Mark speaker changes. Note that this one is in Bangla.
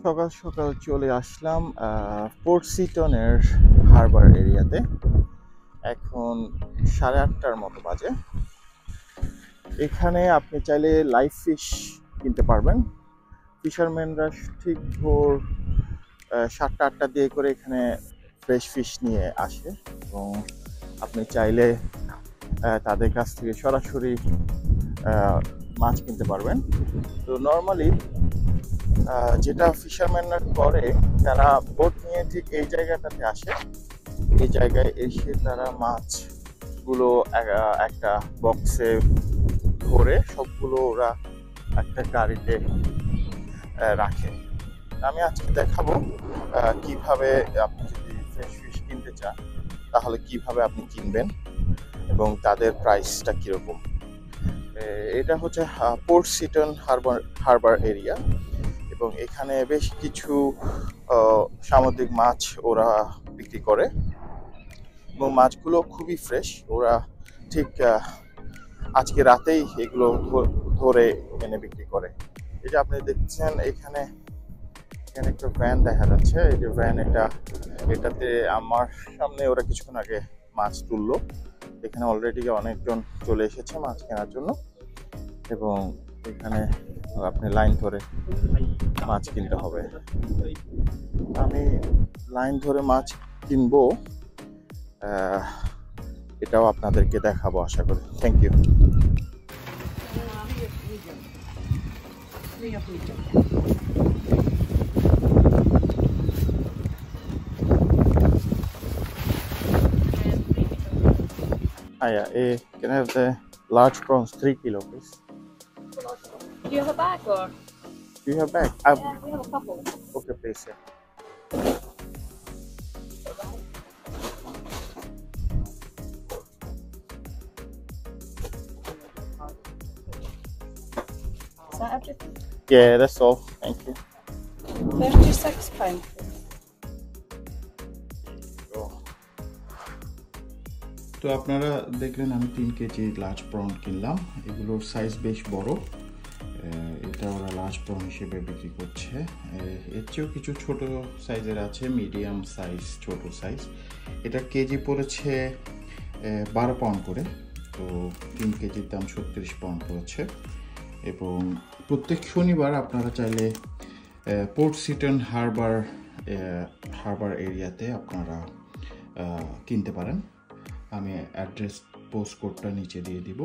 Speaker 1: সকাল সকাল চলে আসলাম পোর্ট সিটনের হারবার এরিয়াতে। এখন 8:30টার মতো বাজে। এখানে আপনি চাইলে লাইভ ফিশ কিনতে পারবেন। ফিশারম্যানরা ঠিক ভোর 7টা-8টা দিয়ে করে এখানে ফ্রেশ ফিশ নিয়ে আসে এবং আপনি চাইলে তাদের কাছ থেকে সরাসরি মাছ কিনতে পারবেন। তো নর্মালি যেটা ফিশারম্যানরা করে, তারা বোট নিয়ে ঠিক এই জায়গাটাতে আসে। এই জায়গায় এসে তারা মাছগুলো একটা বক্সে ভরে সবগুলো ওরা একটা গাড়িতে রাখে। আমি আজকে দেখাবো কিভাবে আপনি যদি ফ্রেশ ফিশ কিনতে চান তাহলে কিভাবে আপনি কিনবেন এবং তাদের প্রাইসটা কীরকম। এটা হচ্ছে পোর্ট সিটন হারবার এরিয়া এবং এখানে বেশ কিছু সামুদ্রিক মাছ ওরা বিক্রি করে এবং মাছগুলো খুবই ফ্রেশ। ওরা ঠিক আজকে রাতেই এগুলো ধরে এনে বিক্রি করে। এই যে আপনি দেখছেন এখানে একটা ভ্যান দেখা যাচ্ছে। এই যে ভ্যান, এটাতে আমার সামনে ওরা কিছুক্ষণ আগে মাছ তুললো। এখানে অলরেডি অনেকজন চলে এসেছে মাছ কেনার জন্য এবং এখানে আপনি লাইন ধরে মাছ কিনতে হবে। আমি লাইন ধরে মাছ কিনবো, এটাও আপনাদেরকে দেখাবো আশা করি। Thank you. Hiya, can I have the large prawns, 3 kilo, please?
Speaker 2: Do you have a bag or?
Speaker 1: Do you have bag?
Speaker 2: Yeah, we have a couple.
Speaker 1: Okay, please. Yeah.
Speaker 2: Is that everything?
Speaker 1: Yeah, that's all. Thank you.
Speaker 2: £36.
Speaker 3: তো আপনারা দেখলেন আমি 3 কেজি লার্জ প্রন কিনলাম। এগুলোর সাইজ বেশ বড়। এটা ওরা লার্জ প্রন হিসেবে বিক্রি করছে। এর চেয়েও কিছু ছোট সাইজের আছে, মিডিয়াম সাইজ, ছোট সাইজ। এটা কেজি পড়েছে 12 পাউন্ড করে। তো 3 কেজির দাম 36 পাউন্ড পড়েছে। এবং প্রত্যেক শনিবার আপনারা চাইলে পোর্ট সিটন হারবার এরিয়াতে আপনারা কিনতে পারেন। আমি অ্যাড্রেস পোস্ট কোডটা নিচে দিয়ে দিব।